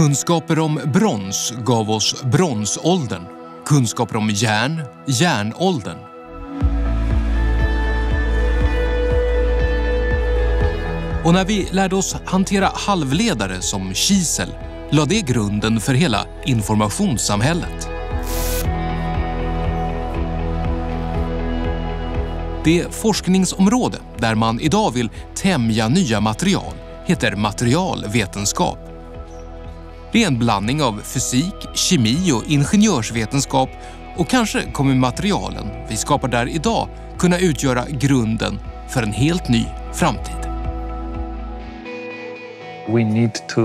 Kunskaper om brons gav oss bronsåldern. Kunskaper om järn, järnåldern. Och när vi lärde oss hantera halvledare som kisel lade det grunden för hela informationssamhället. Det forskningsområde där man idag vill tämja nya material heter materialvetenskap. Det är en blandning av fysik, kemi och ingenjörsvetenskap, och kanske kommer materialen vi skapar där idag kunna utgöra grunden för en helt ny framtid. We need to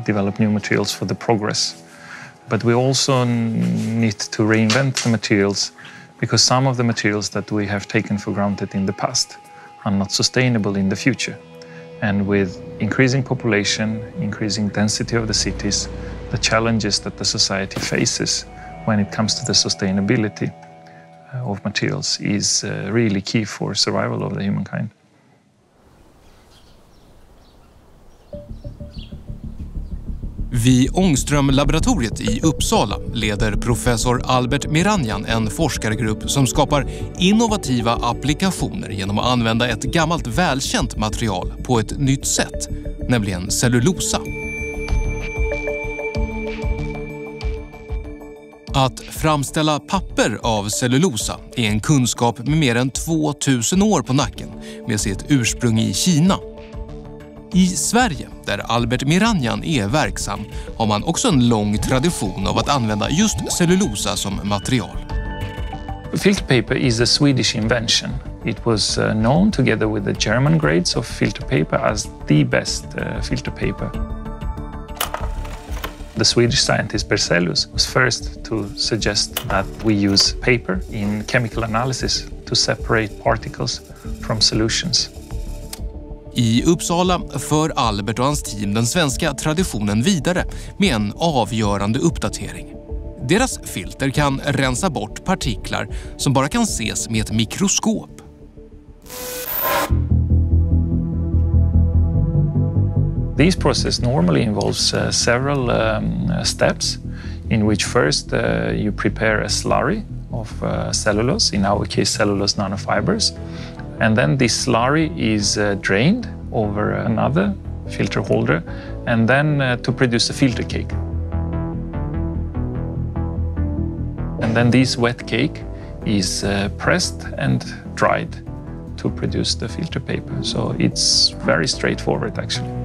develop new materials for the progress, but we also need to reinvent the materials because some of the materials that we have taken for granted in the past are not sustainable in the future. And with increasing population, increasing density of the cities, the challenges that the society faces when it comes to the sustainability of materials is really key for survival of the humankind. Vid Ångström-laboratoriet i Uppsala leder professor Albert Mihranya en forskargrupp som skapar innovativa applikationer genom att använda ett gammalt välkänt material på ett nytt sätt, nämligen cellulosa. Att framställa papper av cellulosa är en kunskap med mer än 2000 år på nacken med sitt ursprung i Kina. I Sverige, där Albert Mihranya är verksam, har man också en lång tradition av att använda just cellulosa som material. Filter paper is a Swedish invention. It was known together with the German grades of filter paper as the best filter paper. The Swedish scientist Berzelius was first to suggest that we use paper in chemical analysis to separate particles from solutions. I Uppsala för Albert och hans team den svenska traditionen vidare med en avgörande uppdatering. Deras filter kan rensa bort partiklar som bara kan ses med ett mikroskop. This process normally involves several steps in which first you prepare a slurry of cellulose, in our case cellulose nanofibers. And then this slurry is drained over another filter holder and then to produce a filter cake. And then this wet cake is pressed and dried to produce the filter paper. So it's very straightforward actually.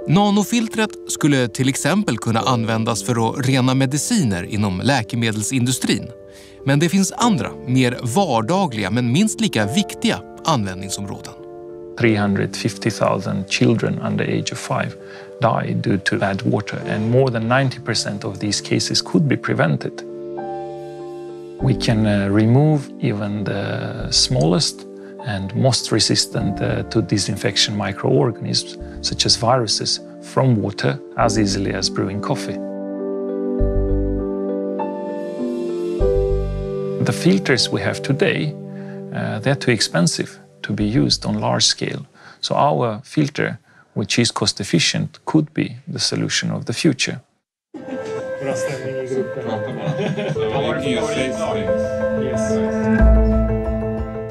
Nanofiltret skulle till exempel kunna användas för att rena mediciner inom läkemedelsindustrin. Men det finns andra, mer vardagliga men minst lika viktiga användningsområden. 350,000 children under age of 5 die due to bad water, and more than 90% of these cases could be prevented. We can remove even the smallest and most resistant to disinfection microorganisms, such as viruses, from water as easily as brewing coffee. The filters we have today, they're too expensive to be used on large scale. So our filter, which is cost efficient, could be the solution of the future.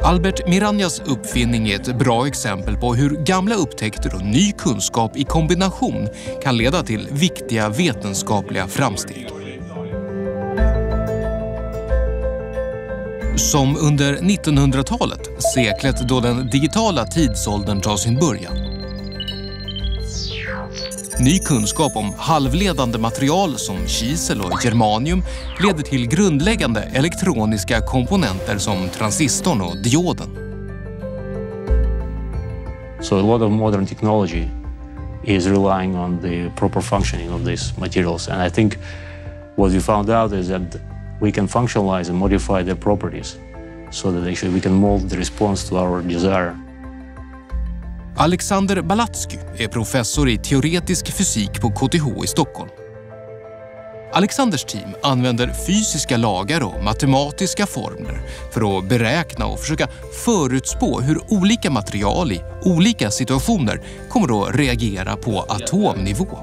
Albert Miranyas uppfinning är ett bra exempel på hur gamla upptäckter och ny kunskap i kombination kan leda till viktiga vetenskapliga framsteg. Som under 1900-talet, seklet då den digitala tidsåldern tar sin början. Ny kunskap om halvledande material som kisel och geranium leder till grundläggande elektroniska komponenter som transistorn och dioden. So a lot of modern technology is relying on the proper functioning of these materials, and I think what we found out is that we can functionalize and modify their properties so that actually we can mold the response to our desire. Alexander Balatsky är professor i teoretisk fysik på KTH i Stockholm. Alexanders team använder fysiska lagar och matematiska formler för att beräkna och försöka förutspå hur olika material i olika situationer kommer att reagera på atomnivå.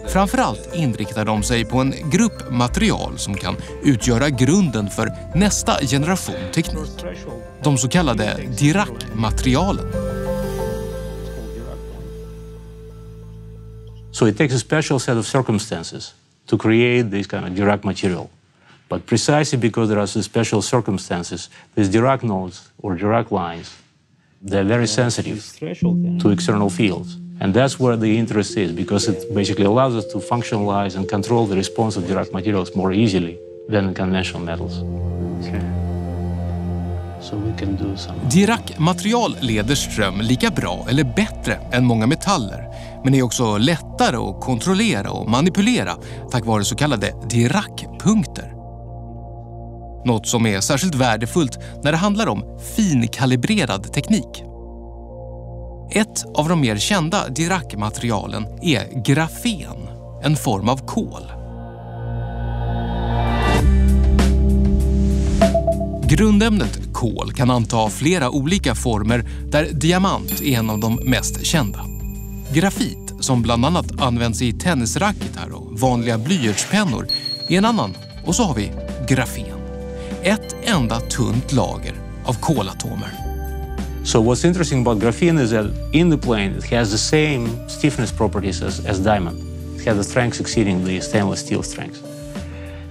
Framförallt inriktar de sig på en grupp material som kan utgöra grunden för nästa generation teknik. De så kallade Dirac-materialen. So it takes a special set of circumstances to create this kind of Dirac material. But precisely because there are some special circumstances, these Dirac nodes or Dirac lines, they're very sensitive to external fields. And that's where the interest is, because it basically allows us to functionalize and control the response of Dirac materials more easily than in conventional metals. Okay. So we can do some... Dirac-material leder ström lika bra eller bättre än många metaller, men är också lättare att kontrollera och manipulera tack vare så kallade Dirac-punkter. Något som är särskilt värdefullt när det handlar om finkalibrerad teknik. Ett av de mer kända Dirac-materialen är grafen, en form av kol. Grundämnet kol kan anta flera olika former där diamant är en av de mest kända. Grafit, som bland annat används i tennisracketar och vanliga blyertspennor, är en annan. Och så har vi grafen. Ett enda tunt lager av kolatomer. So what's interesting about graphene is that in the plane it has the same stiffness properties as diamond. It has the strength exceeding the stainless steel strength.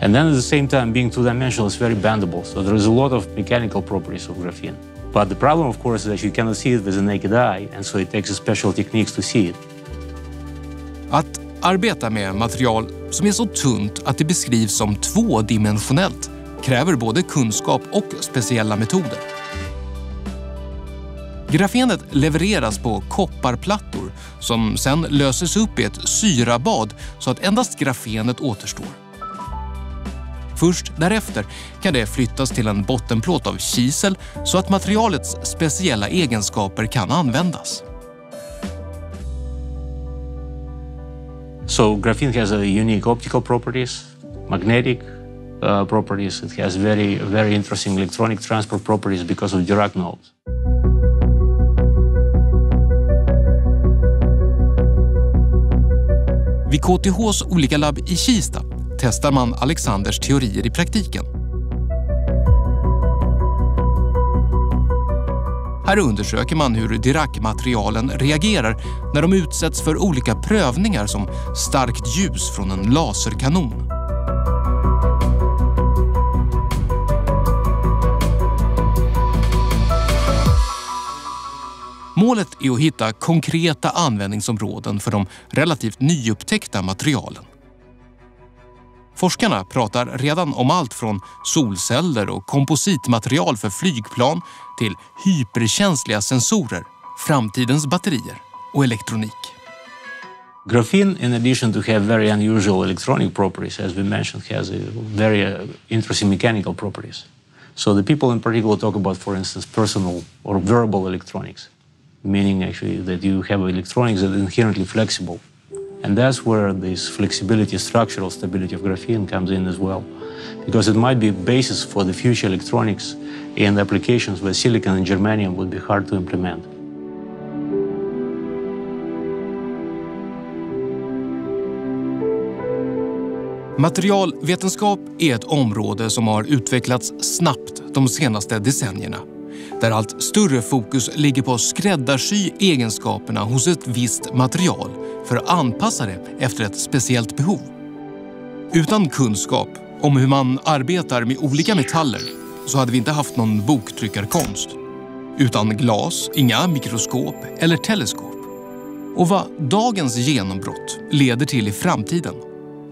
And then at the same time, being two-dimensional, is very bendable. So there is a lot of mechanical properties of graphene. But the problem, of course, is that you cannot see it with the naked eye, and so it takes special techniques to see it. Att arbeta med material som är så tunt att det beskrivs som tvådimensionellt kräver både kunskap och speciella metoder. Grafenet levereras på kopparplattor som sedan löses upp i ett syrabad så att endast grafenet återstår. Först därefter kan det flyttas till en bottenplåt av kisel så att materialets speciella egenskaper kan användas. So graphene has a unique optical properties, magnetic properties. It has very interesting electronic transport properties because of Dirac nodes. Vid KTHs olika labb i Kista testar man Alexanders teorier i praktiken. Här undersöker man hur Dirac-materialen reagerar när de utsätts för olika prövningar som starkt ljus från en laserkanon. Målet är att hitta konkreta användningsområden för de relativt nyupptäckta materialen. Forskarna pratar redan om allt från solceller och kompositmaterial för flygplan till hyperkänsliga sensorer, framtidens batterier och elektronik. Graphene, in addition to have very unusual electronic properties, as we mentioned, has a very interesting mechanical properties. So the people in particular talk about, for instance, personal or wearable electronics, meaning actually that you have electronics that are inherently flexible. And that's where this flexibility, structural stability of graphene comes in as well, because it might be a basis for the future electronics and applications where silicon and germanium would be hard to implement. Materialvetenskap är ett område som har utvecklats snabbt de senaste decennierna, där allt större fokus ligger på att skräddarsy egenskaperna hos ett visst material för att anpassa det efter ett speciellt behov. Utan kunskap om hur man arbetar med olika metaller så hade vi inte haft någon boktryckarkonst. Utan glas, inga mikroskop eller teleskop. Och vad dagens genombrott leder till i framtiden,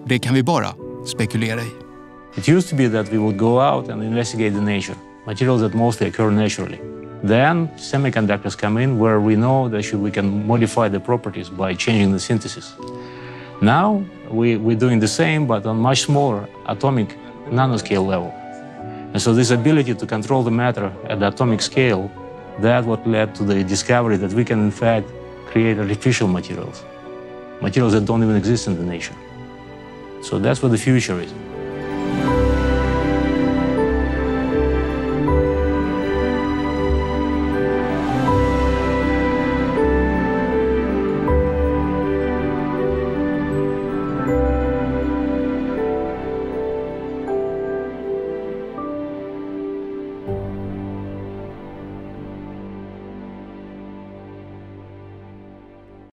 det kan vi bara spekulera i. It used to be that we would go out and investigate the nature, materials that mostly occur naturally. Then semiconductors come in where we know that we can modify the properties by changing the synthesis. Now we're doing the same but on much smaller atomic nanoscale level. And so this ability to control the matter at the atomic scale That's what led to the discovery that we can, in fact, create artificial materials, materials that don't even exist in the nature. So that's what the future is.